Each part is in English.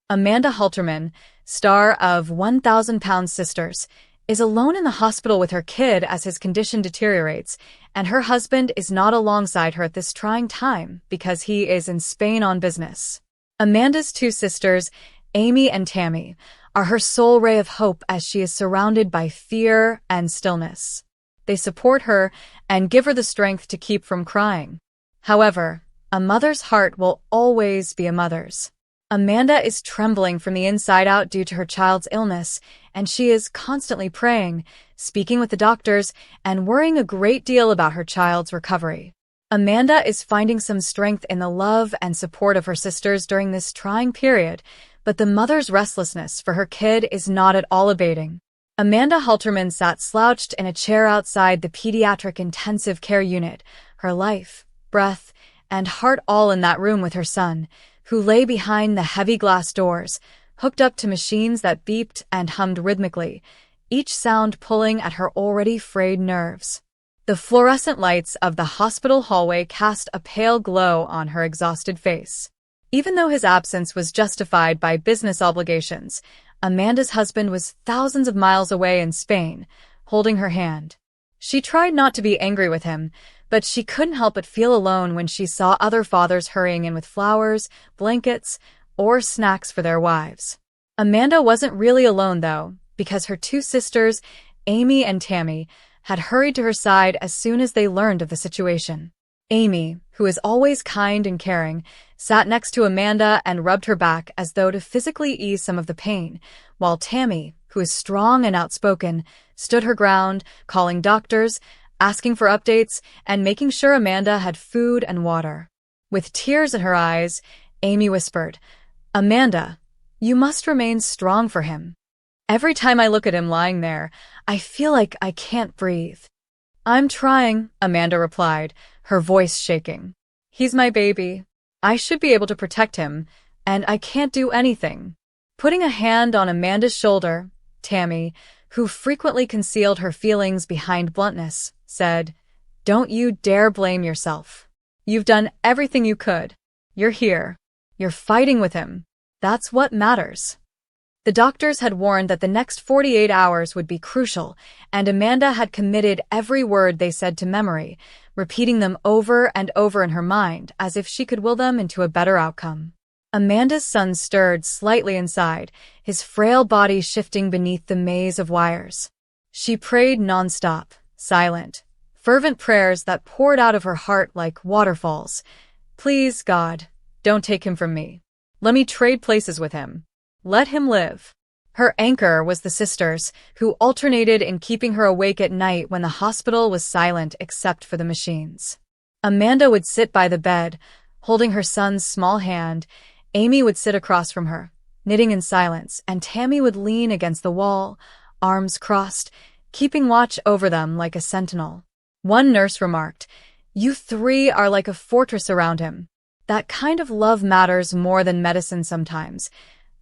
Amanda Halterman, star of 1,000 Pound Sisters, is alone in the hospital with her kid as his condition deteriorates, and her husband is not alongside her at this trying time because he is in Spain on business. Amanda's two sisters, Amy and Tammy, are her sole ray of hope as she is surrounded by fear and stillness. They support her and give her the strength to keep from crying. However, a mother's heart will always be a mother's. Amanda is trembling from the inside out due to her child's illness, and she is constantly praying, speaking with the doctors, and worrying a great deal about her child's recovery. Amanda is finding some strength in the love and support of her sisters during this trying period, but the mother's restlessness for her kid is not at all abating. Amanda Halterman sat slouched in a chair outside the pediatric intensive care unit, her life, breath, and heart all in that room with her son, who lay behind the heavy glass doors, hooked up to machines that beeped and hummed rhythmically, each sound pulling at her already frayed nerves. The fluorescent lights of the hospital hallway cast a pale glow on her exhausted face. Even though his absence was justified by business obligations, Amanda's husband was thousands of miles away in Spain, holding her hand. She tried not to be angry with him, but she couldn't help but feel alone when she saw other fathers hurrying in with flowers, blankets, or snacks for their wives. Amanda wasn't really alone, though, because her two sisters, Amy and Tammy, had hurried to her side as soon as they learned of the situation. Amy, who is always kind and caring, sat next to Amanda and rubbed her back as though to physically ease some of the pain, while Tammy, who is strong and outspoken, stood her ground, calling doctors, asking for updates, and making sure Amanda had food and water. With tears in her eyes, Amy whispered, "Amanda, you must remain strong for him. Every time I look at him lying there, I feel like I can't breathe." "I'm trying," Amanda replied, her voice shaking. "He's my baby. I should be able to protect him, and I can't do anything." Putting a hand on Amanda's shoulder, Tammy, who frequently concealed her feelings behind bluntness, said, "Don't you dare blame yourself. You've done everything you could. You're here. You're fighting with him. That's what matters." The doctors had warned that the next 48 hours would be crucial, and Amanda had committed every word they said to memory, repeating them over and over in her mind as if she could will them into a better outcome. Amanda's son stirred slightly inside, his frail body shifting beneath the maze of wires. She prayed nonstop, silent, fervent prayers that poured out of her heart like waterfalls. "Please, God, don't take him from me. Let me trade places with him. Let him live." Her anchor was the sisters, who alternated in keeping her awake at night when the hospital was silent except for the machines. Amanda would sit by the bed, holding her son's small hand. Amy would sit across from her, knitting in silence, and Tammy would lean against the wall, arms crossed, keeping watch over them like a sentinel. One nurse remarked, "You three are like a fortress around him. That kind of love matters more than medicine sometimes,"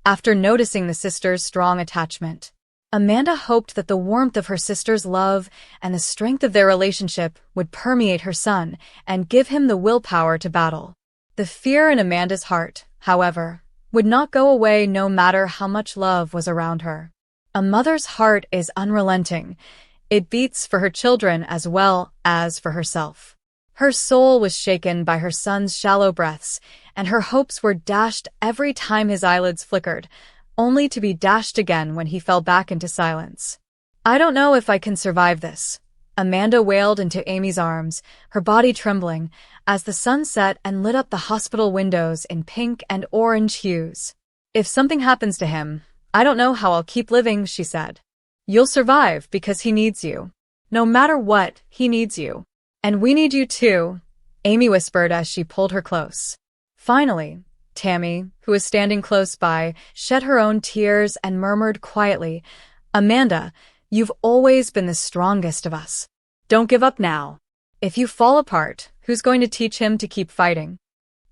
after noticing the sisters' strong attachment. Amanda hoped that the warmth of her sisters' love and the strength of their relationship would permeate her son and give him the willpower to battle. The fear in Amanda's heart, however, would not go away no matter how much love was around her. A mother's heart is unrelenting. It beats for her children as well as for herself. Her soul was shaken by her son's shallow breaths, and her hopes were dashed every time his eyelids flickered, only to be dashed again when he fell back into silence. "I don't know if I can survive this," Amanda wailed into Amy's arms, her body trembling, as the sun set and lit up the hospital windows in pink and orange hues. "If something happens to him, I don't know how I'll keep living," she said. "You'll survive because he needs you. No matter what, he needs you. And we need you too," Amy whispered as she pulled her close. Finally, Tammy, who was standing close by, shed her own tears and murmured quietly, "Amanda, you've always been the strongest of us. Don't give up now. If you fall apart, who's going to teach him to keep fighting?"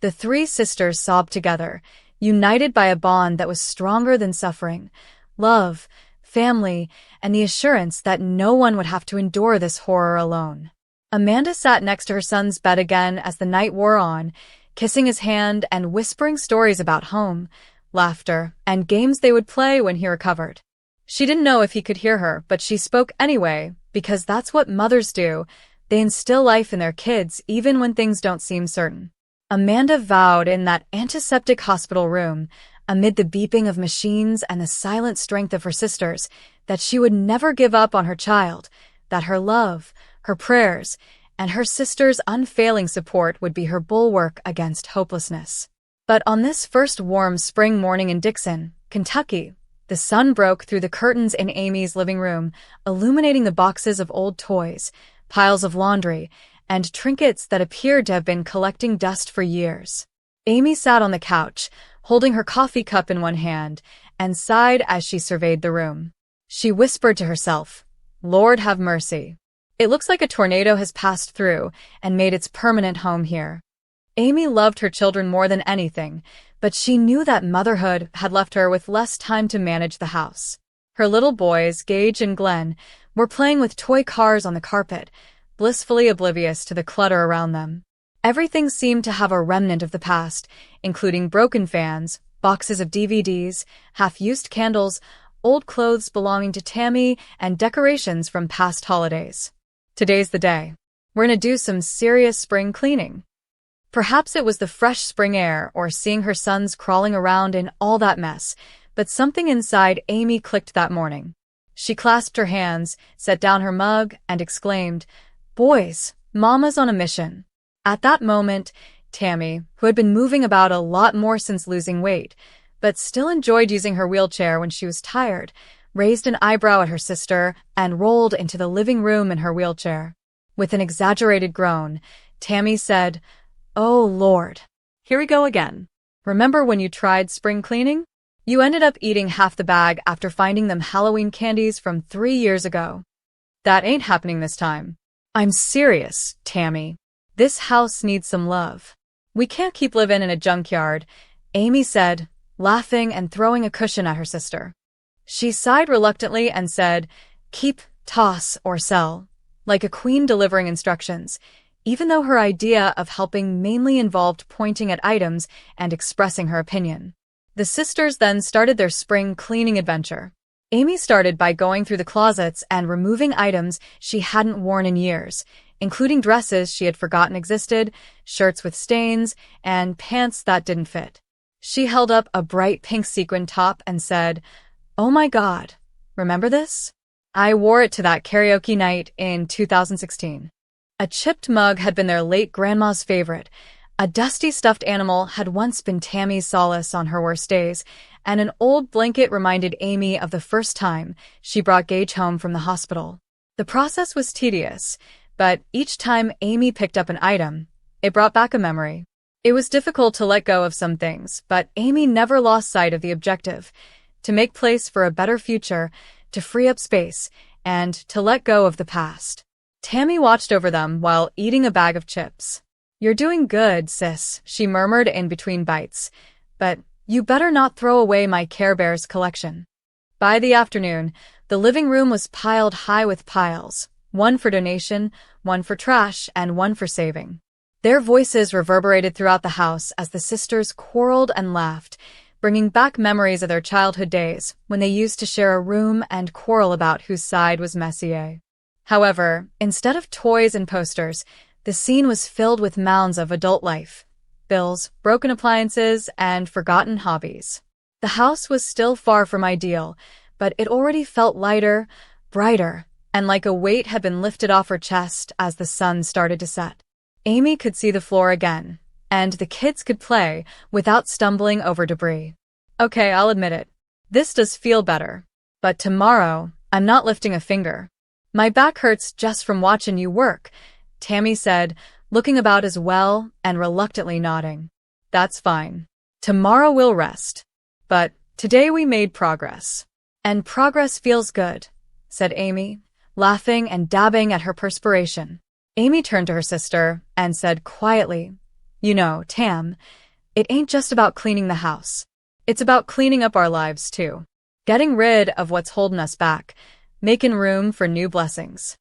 The three sisters sobbed together, united by a bond that was stronger than suffering, love, family, and the assurance that no one would have to endure this horror alone. Amanda sat next to her son's bed again as the night wore on, kissing his hand and whispering stories about home, laughter, and games they would play when he recovered. She didn't know if he could hear her, but she spoke anyway, because that's what mothers do. They instill life in their kids even when things don't seem certain. Amanda vowed in that antiseptic hospital room, amid the beeping of machines and the silent strength of her sisters, that she would never give up on her child, that her love, her prayers, and her sister's unfailing support would be her bulwark against hopelessness. But on this first warm spring morning in Dixon, Kentucky, the sun broke through the curtains in Amy's living room, illuminating the boxes of old toys, piles of laundry, and trinkets that appeared to have been collecting dust for years. Amy sat on the couch, holding her coffee cup in one hand, and sighed as she surveyed the room. She whispered to herself, "Lord have mercy. It looks like a tornado has passed through and made its permanent home here." Amy loved her children more than anything, but she knew that motherhood had left her with less time to manage the house. Her little boys, Gage and Glenn, were playing with toy cars on the carpet, blissfully oblivious to the clutter around them. Everything seemed to have a remnant of the past, including broken fans, boxes of DVDs, half-used candles, old clothes belonging to Tammy, and decorations from past holidays. Today's the day. We're gonna do some serious spring cleaning. Perhaps it was the fresh spring air or seeing her sons crawling around in all that mess, but something inside Amy clicked that morning. She clasped her hands, set down her mug, and exclaimed, "Boys, Mama's on a mission." At that moment, Tammy, who had been moving about a lot more since losing weight, but still enjoyed using her wheelchair when she was tired, raised an eyebrow at her sister and rolled into the living room in her wheelchair. With an exaggerated groan, Tammy said, "Oh, Lord. Here we go again. Remember when you tried spring cleaning? You ended up eating half the bag after finding them Halloween candies from 3 years ago. That ain't happening this time." "I'm serious, Tammy. This house needs some love. We can't keep living in a junkyard," Amy said, laughing and throwing a cushion at her sister. She sighed reluctantly and said, "Keep, toss, or sell," like a queen delivering instructions, even though her idea of helping mainly involved pointing at items and expressing her opinion. The sisters then started their spring cleaning adventure. Amy started by going through the closets and removing items she hadn't worn in years, including dresses she had forgotten existed, shirts with stains, and pants that didn't fit. She held up a bright pink sequin top and said, "Oh my God, remember this? I wore it to that karaoke night in 2016. A chipped mug had been their late grandma's favorite. A dusty stuffed animal had once been Tammy's solace on her worst days, and an old blanket reminded Amy of the first time she brought Gage home from the hospital. The process was tedious, but each time Amy picked up an item, it brought back a memory. It was difficult to let go of some things, but Amy never lost sight of the objective: to make place for a better future, to free up space, and to let go of the past. Tammy watched over them while eating a bag of chips. "You're doing good, sis," she murmured in between bites, "but you better not throw away my Care Bears collection." By the afternoon, the living room was piled high with piles, one for donation, one for trash, and one for saving. Their voices reverberated throughout the house as the sisters quarreled and laughed, bringing back memories of their childhood days when they used to share a room and quarrel about whose side was Messier. However, instead of toys and posters, the scene was filled with mounds of adult life, bills, broken appliances, and forgotten hobbies. The house was still far from ideal, but it already felt lighter, brighter, and like a weight had been lifted off her chest as the sun started to set. Amy could see the floor again, and the kids could play without stumbling over debris. "Okay, I'll admit it. This does feel better. But tomorrow, I'm not lifting a finger. My back hurts just from watching you work," Tammy said, looking about as well and reluctantly nodding. "That's fine. Tomorrow we'll rest. But today we made progress." "And progress feels good," said Amy, laughing and dabbing at her perspiration. Amy turned to her sister and said quietly, "You know, Tam, it ain't just about cleaning the house. It's about cleaning up our lives, too. Getting rid of what's holding us back, making room for new blessings."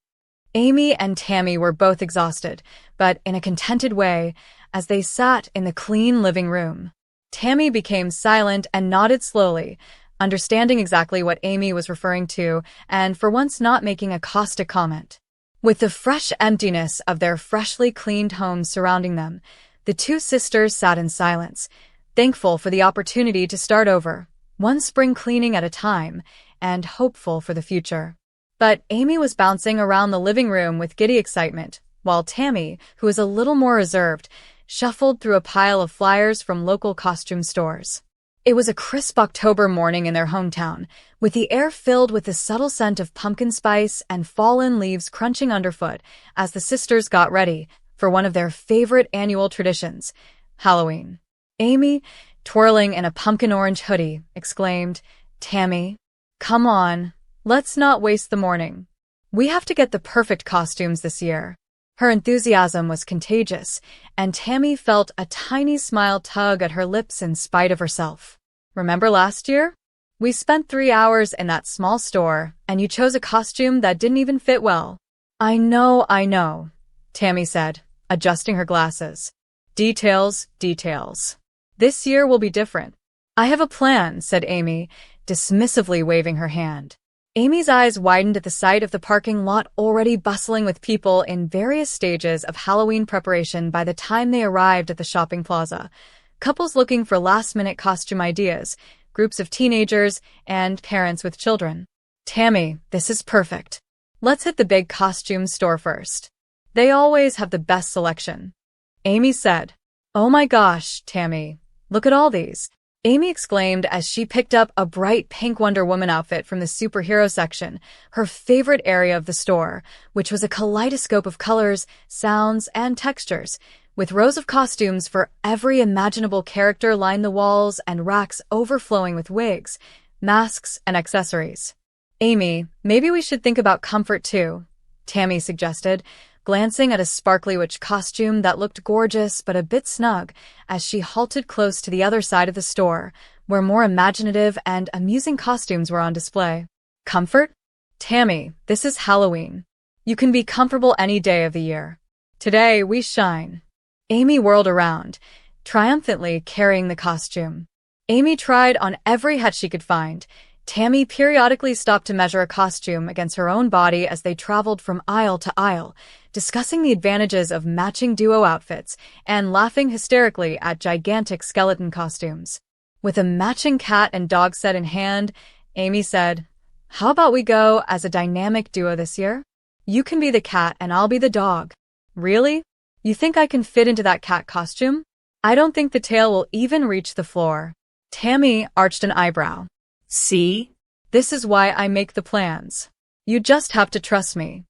Amy and Tammy were both exhausted, but in a contented way, as they sat in the clean living room. Tammy became silent and nodded slowly, understanding exactly what Amy was referring to and for once not making a caustic comment. With the fresh emptiness of their freshly cleaned homes surrounding them, the two sisters sat in silence, thankful for the opportunity to start over, one spring cleaning at a time, and hopeful for the future. But Amy was bouncing around the living room with giddy excitement, while Tammy, who was a little more reserved, shuffled through a pile of flyers from local costume stores. It was a crisp October morning in their hometown, with the air filled with the subtle scent of pumpkin spice and fallen leaves crunching underfoot as the sisters got ready for one of their favorite annual traditions, Halloween. Amy, twirling in a pumpkin orange hoodie, exclaimed, "Tammy, come on, let's not waste the morning. We have to get the perfect costumes this year." Her enthusiasm was contagious, and Tammy felt a tiny smile tug at her lips in spite of herself. "Remember last year? We spent 3 hours in that small store, and you chose a costume that didn't even fit well." I know, Tammy said, adjusting her glasses. Details, details. This year will be different." "I have a plan," said Amy, dismissively waving her hand. Amy's eyes widened at the sight of the parking lot already bustling with people in various stages of Halloween preparation by the time they arrived at the shopping plaza. Couples looking for last-minute costume ideas, groups of teenagers, and parents with children. "Tammy, this is perfect. Let's hit the big costume store first. They always have the best selection." Amy said. "Oh my gosh, Tammy, look at all these." Amy exclaimed as she picked up a bright pink Wonder Woman outfit from the superhero section, her favorite area of the store, which was a kaleidoscope of colors, sounds, and textures, with rows of costumes for every imaginable character lined the walls and racks overflowing with wigs, masks, and accessories. "Amy, maybe we should think about comfort too," Tammy suggested, glancing at a sparkly witch costume that looked gorgeous but a bit snug as she halted close to the other side of the store, where more imaginative and amusing costumes were on display. "Comfort? Tammy, this is Halloween. You can be comfortable any day of the year. Today, we shine." Amy whirled around, triumphantly carrying the costume. Amy tried on every hat she could find. Tammy periodically stopped to measure a costume against her own body as they traveled from aisle to aisle, discussing the advantages of matching duo outfits and laughing hysterically at gigantic skeleton costumes. With a matching cat and dog set in hand, Amy said, "How about we go as a dynamic duo this year? You can be the cat and I'll be the dog." "Really? You think I can fit into that cat costume? I don't think the tail will even reach the floor." Tammy arched an eyebrow. "See? This is why I make the plans. You just have to trust me."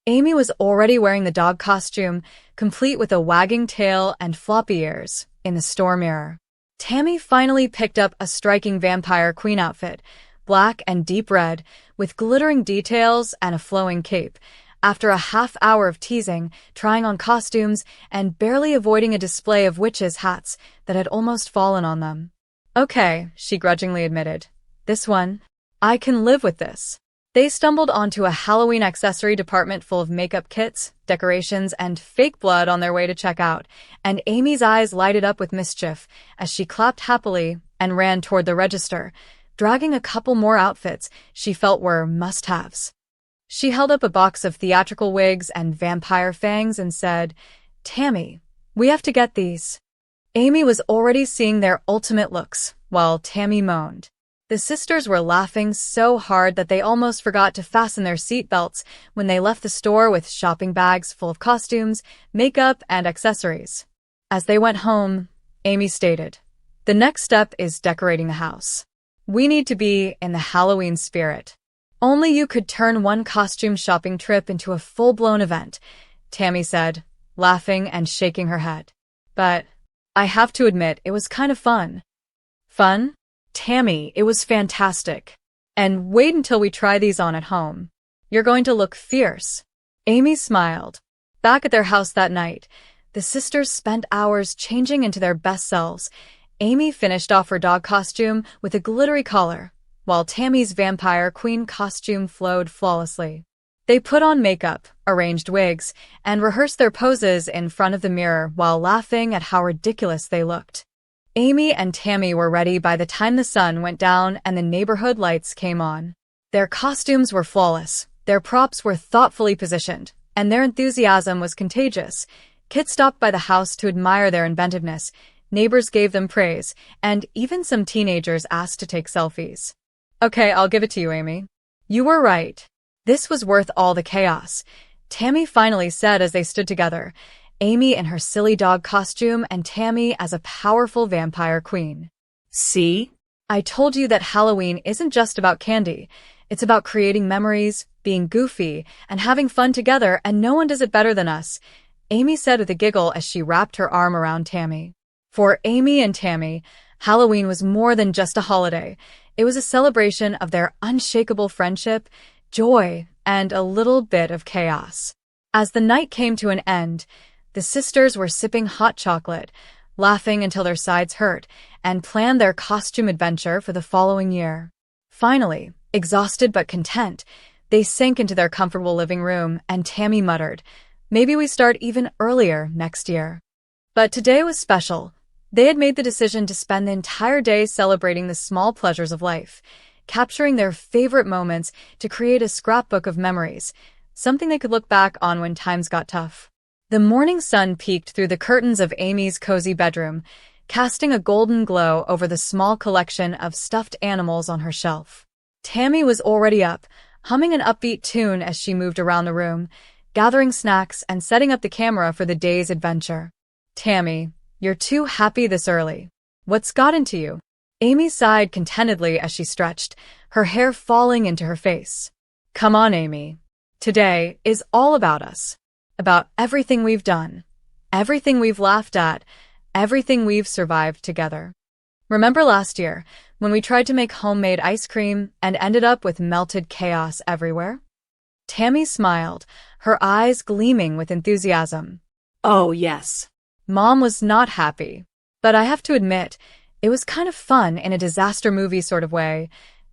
Amy was already wearing the dog costume, complete with a wagging tail and floppy ears, in the store mirror. Tammy finally picked up a striking vampire queen outfit, black and deep red, with glittering details and a flowing cape, after a half hour of teasing, trying on costumes, and barely avoiding a display of witches' hats that had almost fallen on them. "Okay," she grudgingly admitted. "This one. I can live with this." They stumbled onto a Halloween accessory department full of makeup kits, decorations, and fake blood on their way to check out, and Amy's eyes lighted up with mischief as she clapped happily and ran toward the register, dragging a couple more outfits she felt were must-haves. She held up a box of theatrical wigs and vampire fangs and said, "Tammy, we have to get these." Amy was already seeing their ultimate looks, while Tammy moaned. The sisters were laughing so hard that they almost forgot to fasten their seatbelts when they left the store with shopping bags full of costumes, makeup, and accessories. As they went home, Amy stated, "The next step is decorating the house. We need to be in the Halloween spirit." "Only you could turn one costume shopping trip into a full-blown event," Tammy said, laughing and shaking her head. "But I have to admit, it was kind of fun." "Fun? Tammy, it was fantastic. And wait until we try these on at home. You're going to look fierce." Amy smiled. Back at their house that night, the sisters spent hours changing into their best selves. Amy finished off her dog costume with a glittery collar, while Tammy's vampire queen costume flowed flawlessly. They put on makeup, arranged wigs, and rehearsed their poses in front of the mirror while laughing at how ridiculous they looked. Amy and Tammy were ready by the time the sun went down and the neighborhood lights came on. Their costumes were flawless, their props were thoughtfully positioned, and their enthusiasm was contagious. Kids stopped by the house to admire their inventiveness, neighbors gave them praise, and even some teenagers asked to take selfies. Okay, I'll give it to you, Amy. You were right. This was worth all the chaos, Tammy finally said as they stood together, Amy in her silly dog costume and Tammy as a powerful vampire queen. See? I told you that Halloween isn't just about candy. It's about creating memories, being goofy, and having fun together, and no one does it better than us, Amy said with a giggle as she wrapped her arm around Tammy. For Amy and Tammy, Halloween was more than just a holiday. It was a celebration of their unshakable friendship, joy, and a little bit of chaos. As the night came to an end, the sisters were sipping hot chocolate, laughing until their sides hurt, and planned their costume adventure for the following year. Finally, exhausted but content, they sank into their comfortable living room, and Tammy muttered, "Maybe we start even earlier next year." But today was special. They had made the decision to spend the entire day celebrating the small pleasures of life, capturing their favorite moments to create a scrapbook of memories, something they could look back on when times got tough. The morning sun peeked through the curtains of Amy's cozy bedroom, casting a golden glow over the small collection of stuffed animals on her shelf. Tammy was already up, humming an upbeat tune as she moved around the room, gathering snacks and setting up the camera for the day's adventure. "Tammy, you're too happy this early. What's got into you?" Amy sighed contentedly as she stretched, her hair falling into her face. "Come on, Amy. Today is all about us. About everything we've done, everything we've laughed at, everything we've survived together. Remember last year, when we tried to make homemade ice cream and ended up with melted chaos everywhere?" Tammy smiled, her eyes gleaming with enthusiasm. Oh, yes. Mom was not happy. But I have to admit, it was kind of fun in a disaster movie sort of way,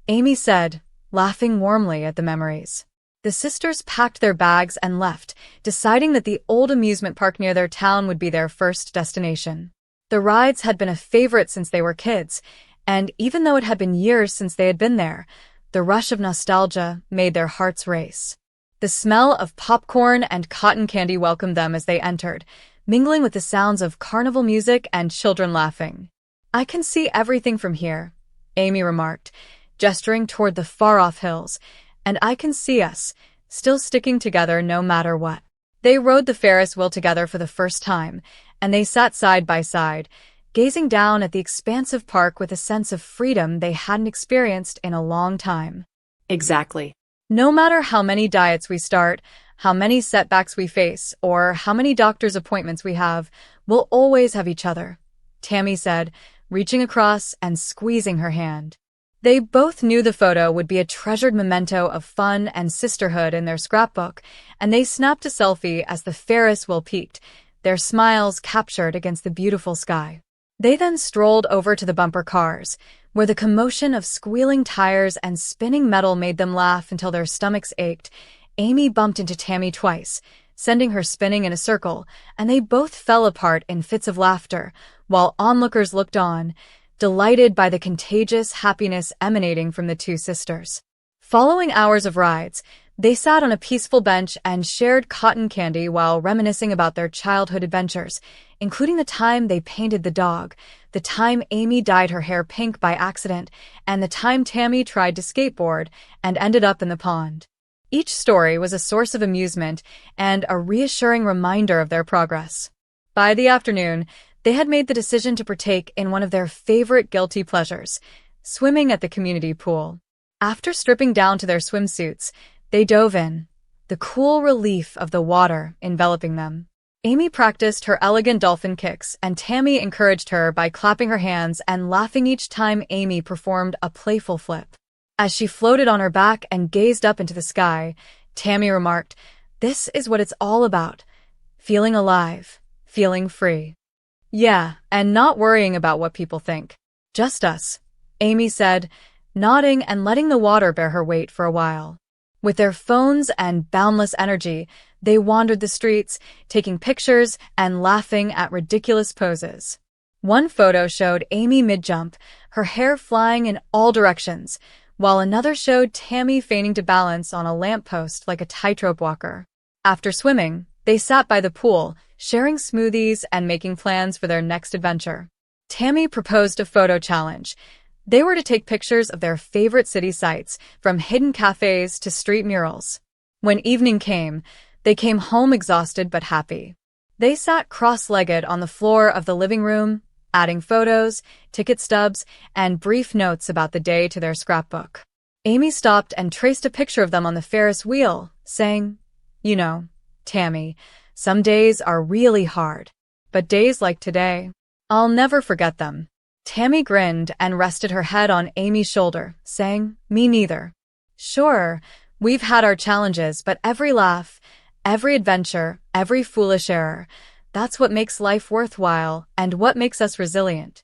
Amy said, laughing warmly at the memories. The sisters packed their bags and left, deciding that the old amusement park near their town would be their first destination. The rides had been a favorite since they were kids, and even though it had been years since they had been there, the rush of nostalgia made their hearts race. The smell of popcorn and cotton candy welcomed them as they entered, mingling with the sounds of carnival music and children laughing. "I can see everything from here," Amy remarked, gesturing toward the far-off hills, "and I can see us, still sticking together no matter what." They rode the Ferris wheel together for the first time, and they sat side by side, gazing down at the expansive park with a sense of freedom they hadn't experienced in a long time. Exactly. No matter how many diets we start, how many setbacks we face, or how many doctor's appointments we have, we'll always have each other, Tammy said, reaching across and squeezing her hand. They both knew the photo would be a treasured memento of fun and sisterhood in their scrapbook, and they snapped a selfie as the Ferris wheel peaked, their smiles captured against the beautiful sky. They then strolled over to the bumper cars, where the commotion of squealing tires and spinning metal made them laugh until their stomachs ached. Amy bumped into Tammy twice, sending her spinning in a circle, and they both fell apart in fits of laughter, while onlookers looked on, delighted by the contagious happiness emanating from the two sisters. Following hours of rides, they sat on a peaceful bench and shared cotton candy while reminiscing about their childhood adventures, including the time they painted the dog, the time Amy dyed her hair pink by accident, and the time Tammy tried to skateboard and ended up in the pond. Each story was a source of amusement and a reassuring reminder of their progress. By the afternoon, they had made the decision to partake in one of their favorite guilty pleasures, swimming at the community pool. After stripping down to their swimsuits, they dove in, the cool relief of the water enveloping them. Amy practiced her elegant dolphin kicks, and Tammy encouraged her by clapping her hands and laughing each time Amy performed a playful flip. As she floated on her back and gazed up into the sky, Tammy remarked, "This is what it's all about. Feeling alive, feeling free." "Yeah, and not worrying about what people think. Just us," Amy said, nodding and letting the water bear her weight for a while. With their phones and boundless energy, they wandered the streets, taking pictures and laughing at ridiculous poses. One photo showed Amy mid-jump, her hair flying in all directions, while another showed Tammy feigning to balance on a lamppost like a tightrope walker. After swimming, they sat by the pool, sharing smoothies and making plans for their next adventure. Tammy proposed a photo challenge. They were to take pictures of their favorite city sights, from hidden cafes to street murals. When evening came, they came home exhausted but happy. They sat cross-legged on the floor of the living room, adding photos, ticket stubs, and brief notes about the day to their scrapbook. Amy stopped and traced a picture of them on the Ferris wheel, saying, "You know, Tammy, some days are really hard, but days like today, I'll never forget them." Tammy grinned and rested her head on Amy's shoulder, saying, "Me neither. Sure, we've had our challenges, but every laugh, every adventure, every foolish error, that's what makes life worthwhile and what makes us resilient."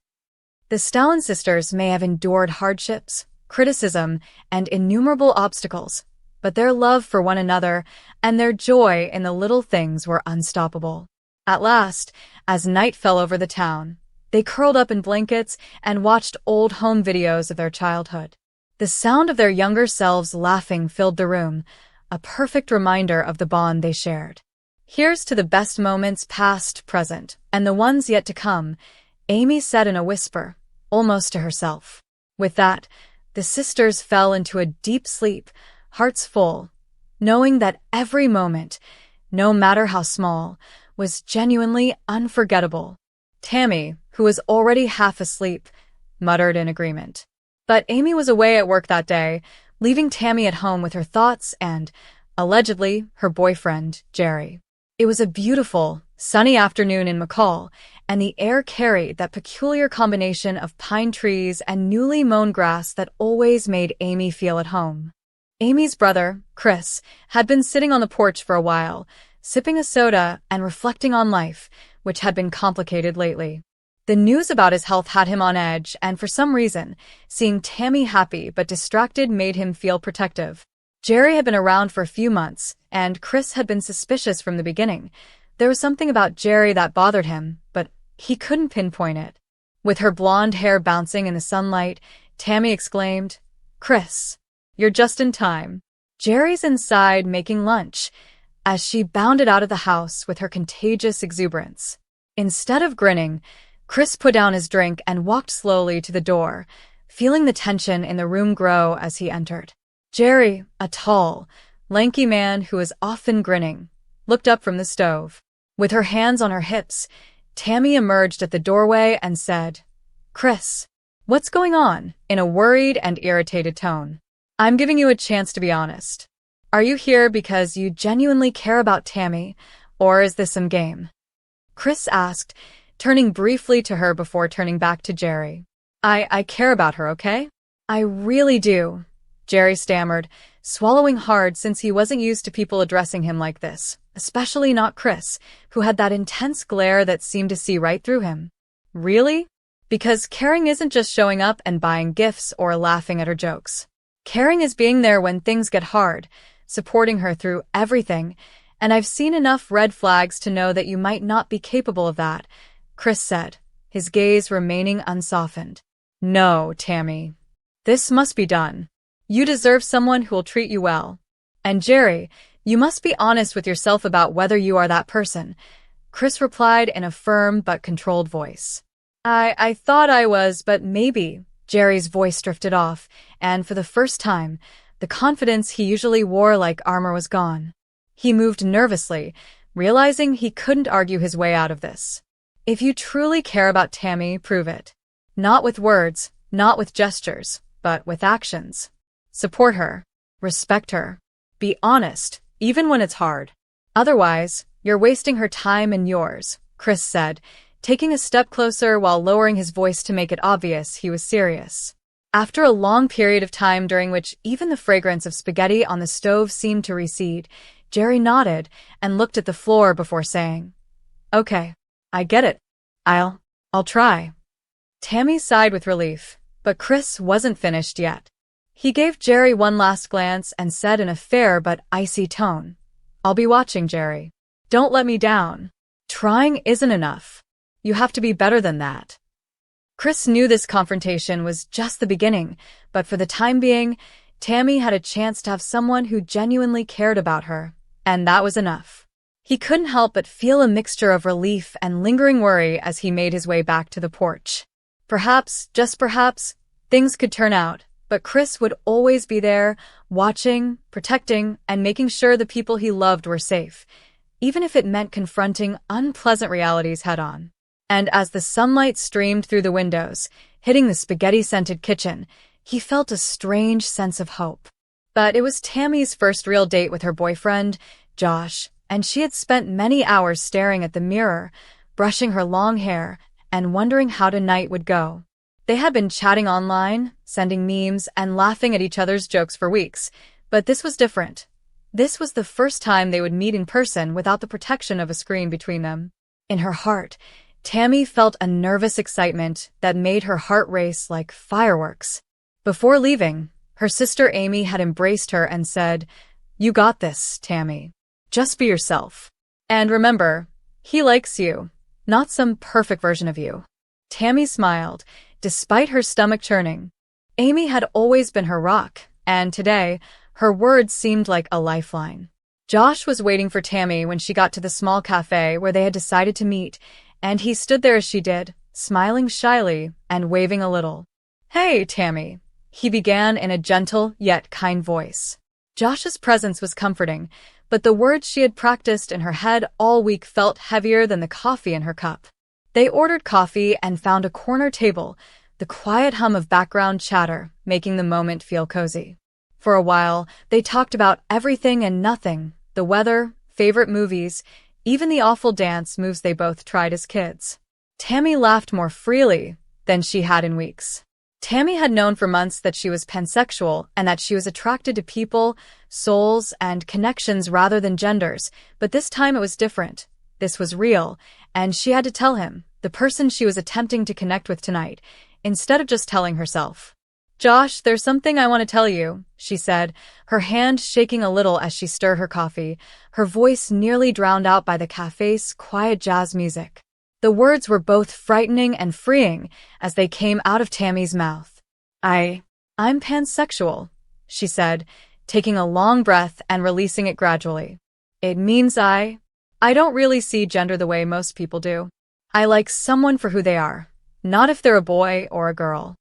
The Stalin sisters may have endured hardships, criticism, and innumerable obstacles, but their love for one another and their joy in the little things were unstoppable. At last, as night fell over the town, they curled up in blankets and watched old home videos of their childhood. The sound of their younger selves laughing filled the room, a perfect reminder of the bond they shared. "Here's to the best moments past, present, and the ones yet to come," Amy said in a whisper, almost to herself. With that, the sisters fell into a deep sleep, hearts full, knowing that every moment, no matter how small, was genuinely unforgettable. Tammy, who was already half asleep, muttered in agreement. But Amy was away at work that day, leaving Tammy at home with her thoughts and, allegedly, her boyfriend, Jerry. It was a beautiful, sunny afternoon in McCall, and the air carried that peculiar combination of pine trees and newly mown grass that always made Amy feel at home. Amy's brother, Chris, had been sitting on the porch for a while, sipping a soda and reflecting on life, which had been complicated lately. The news about his health had him on edge, and for some reason, seeing Tammy happy but distracted made him feel protective. Jerry had been around for a few months, and Chris had been suspicious from the beginning. There was something about Jerry that bothered him, but he couldn't pinpoint it. With her blonde hair bouncing in the sunlight, Tammy exclaimed, "Chris, you're just in time. Jerry's inside making lunch," as she bounded out of the house with her contagious exuberance. Instead of grinning, Chris put down his drink and walked slowly to the door, feeling the tension in the room grow as he entered. Jerry, a tall, lanky man who was often grinning, looked up from the stove. With her hands on her hips, Tammy emerged at the doorway and said, "Chris, what's going on?" in a worried and irritated tone. "I'm giving you a chance to be honest. Are you here because you genuinely care about Tammy, or is this some game?" Chris asked, turning briefly to her before turning back to Jerry. I care about her, okay? I really do," Jerry stammered, swallowing hard since he wasn't used to people addressing him like this, especially not Chris, who had that intense glare that seemed to see right through him. "Really? Because caring isn't just showing up and buying gifts or laughing at her jokes. Caring is being there when things get hard, supporting her through everything, and I've seen enough red flags to know that you might not be capable of that," Chris said, his gaze remaining unsoftened. "No, Tammy. This must be done. You deserve someone who will treat you well. And Jerry, you must be honest with yourself about whether you are that person," Chris replied in a firm but controlled voice. I thought I was, but maybe," Jerry's voice drifted off, and for the first time, the confidence he usually wore like armor was gone. He moved nervously, realizing he couldn't argue his way out of this. "If you truly care about Tammy, prove it. Not with words, not with gestures, but with actions. Support her. Respect her. Be honest, even when it's hard. Otherwise, you're wasting her time and yours," Chris said, taking a step closer while lowering his voice to make it obvious he was serious. After a long period of time during which even the fragrance of spaghetti on the stove seemed to recede, Jerry nodded and looked at the floor before saying, "Okay, I get it. I'll try." Tammy sighed with relief, but Chris wasn't finished yet. He gave Jerry one last glance and said in a fair but icy tone, "I'll be watching, Jerry. Don't let me down. Trying isn't enough. You have to be better than that." Chris knew this confrontation was just the beginning, but for the time being, Tammy had a chance to have someone who genuinely cared about her, and that was enough. He couldn't help but feel a mixture of relief and lingering worry as he made his way back to the porch. Perhaps, just perhaps, things could turn out, but Chris would always be there, watching, protecting, and making sure the people he loved were safe, even if it meant confronting unpleasant realities head-on. And as the sunlight streamed through the windows, hitting the spaghetti-scented kitchen, he felt a strange sense of hope. But it was Tammy's first real date with her boyfriend, Josh, and she had spent many hours staring at the mirror, brushing her long hair, and wondering how tonight would go. They had been chatting online, sending memes, and laughing at each other's jokes for weeks, but this was different. This was the first time they would meet in person without the protection of a screen between them. In her heart, Tammy felt a nervous excitement that made her heart race like fireworks. Before leaving, her sister Amy had embraced her and said, "You got this, Tammy. Just be yourself. And remember, he likes you, not some perfect version of you." Tammy smiled, despite her stomach churning. Amy had always been her rock, and today, her words seemed like a lifeline. Josh was waiting for Tammy when she got to the small cafe where they had decided to meet, and he stood there as she did, smiling shyly and waving a little. "Hey, Tammy," he began in a gentle yet kind voice. Josh's presence was comforting, but the words she had practiced in her head all week felt heavier than the coffee in her cup. They ordered coffee and found a corner table, the quiet hum of background chatter making the moment feel cozy. For a while, they talked about everything and nothing, the weather, favorite movies, even the awful dance moves they both tried as kids. Tammy laughed more freely than she had in weeks. Tammy had known for months that she was pansexual and that she was attracted to people, souls, and connections rather than genders, but this time it was different. This was real, and she had to tell him, the person she was attempting to connect with tonight, instead of just telling herself. "Josh, there's something I want to tell you," she said, her hand shaking a little as she stirred her coffee, her voice nearly drowned out by the cafe's quiet jazz music. The words were both frightening and freeing as they came out of Tammy's mouth. I'm pansexual," she said, taking a long breath and releasing it gradually. "It means I don't really see gender the way most people do. I like someone for who they are, not if they're a boy or a girl."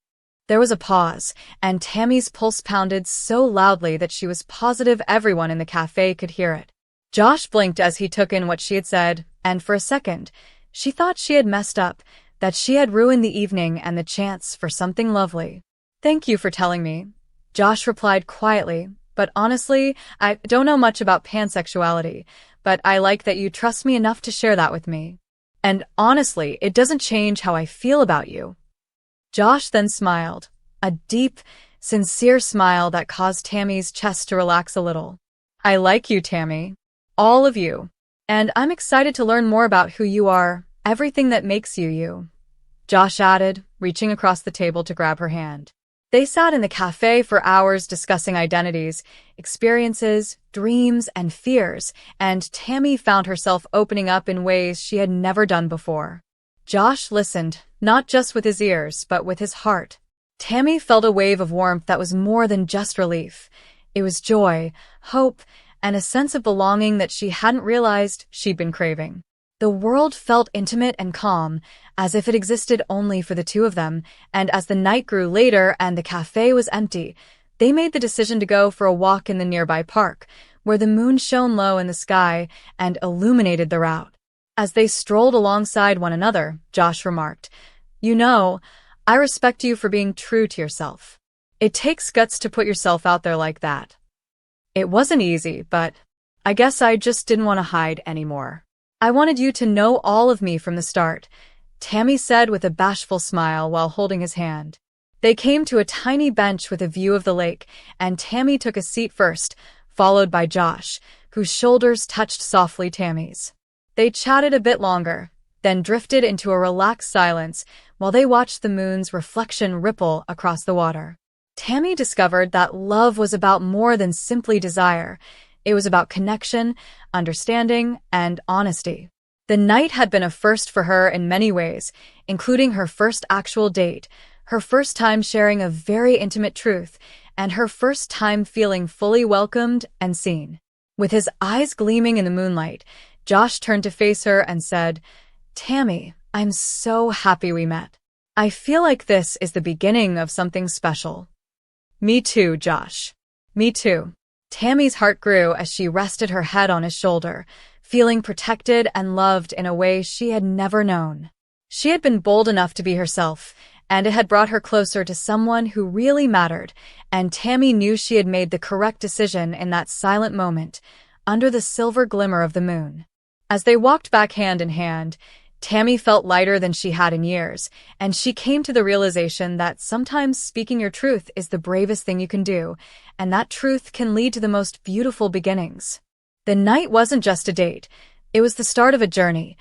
There was a pause, and Tammy's pulse pounded so loudly that she was positive everyone in the cafe could hear it. Josh blinked as he took in what she had said, and for a second, she thought she had messed up, that she had ruined the evening and the chance for something lovely. "Thank you for telling me," Josh replied quietly, "but honestly, I don't know much about pansexuality, but I like that you trust me enough to share that with me. And honestly, it doesn't change how I feel about you." Josh then smiled, a deep, sincere smile that caused Tammy's chest to relax a little. "I like you, Tammy. All of you. And I'm excited to learn more about who you are, everything that makes you you," Josh added, reaching across the table to grab her hand. They sat in the cafe for hours discussing identities, experiences, dreams, and fears, and Tammy found herself opening up in ways she had never done before. Josh listened, not just with his ears, but with his heart. Tammy felt a wave of warmth that was more than just relief. It was joy, hope, and a sense of belonging that she hadn't realized she'd been craving. The world felt intimate and calm, as if it existed only for the two of them, and as the night grew later and the cafe was empty, they made the decision to go for a walk in the nearby park, where the moon shone low in the sky and illuminated the route. As they strolled alongside one another, Josh remarked, "You know, I respect you for being true to yourself. It takes guts to put yourself out there like that. It wasn't easy, but I guess I just didn't want to hide anymore. I wanted you to know all of me from the start," Tammy said with a bashful smile while holding his hand. They came to a tiny bench with a view of the lake, and Tammy took a seat first, followed by Josh, whose shoulders touched softly Tammy's. They chatted a bit longer, then drifted into a relaxed silence while they watched the moon's reflection ripple across the water. Tammy discovered that love was about more than simply desire. It was about connection, understanding, and honesty. The night had been a first for her in many ways, including her first actual date, her first time sharing a very intimate truth, and her first time feeling fully welcomed and seen. With his eyes gleaming in the moonlight, Josh turned to face her and said, "Tammy, I'm so happy we met. I feel like this is the beginning of something special." "Me too, Josh. Me too." Tammy's heart grew as she rested her head on his shoulder, feeling protected and loved in a way she had never known. She had been bold enough to be herself, and it had brought her closer to someone who really mattered, and Tammy knew she had made the correct decision in that silent moment, under the silver glimmer of the moon. As they walked back hand in hand, Tammy felt lighter than she had in years, and she came to the realization that sometimes speaking your truth is the bravest thing you can do, and that truth can lead to the most beautiful beginnings. The night wasn't just a date, it was the start of a journey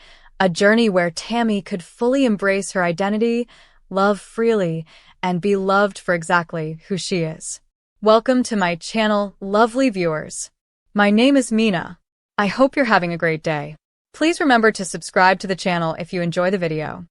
where Tammy could fully embrace her identity, love freely, and be loved for exactly who she is. Welcome to my channel, lovely viewers. My name is Mina. I hope you're having a great day. Please remember to subscribe to the channel if you enjoy the video.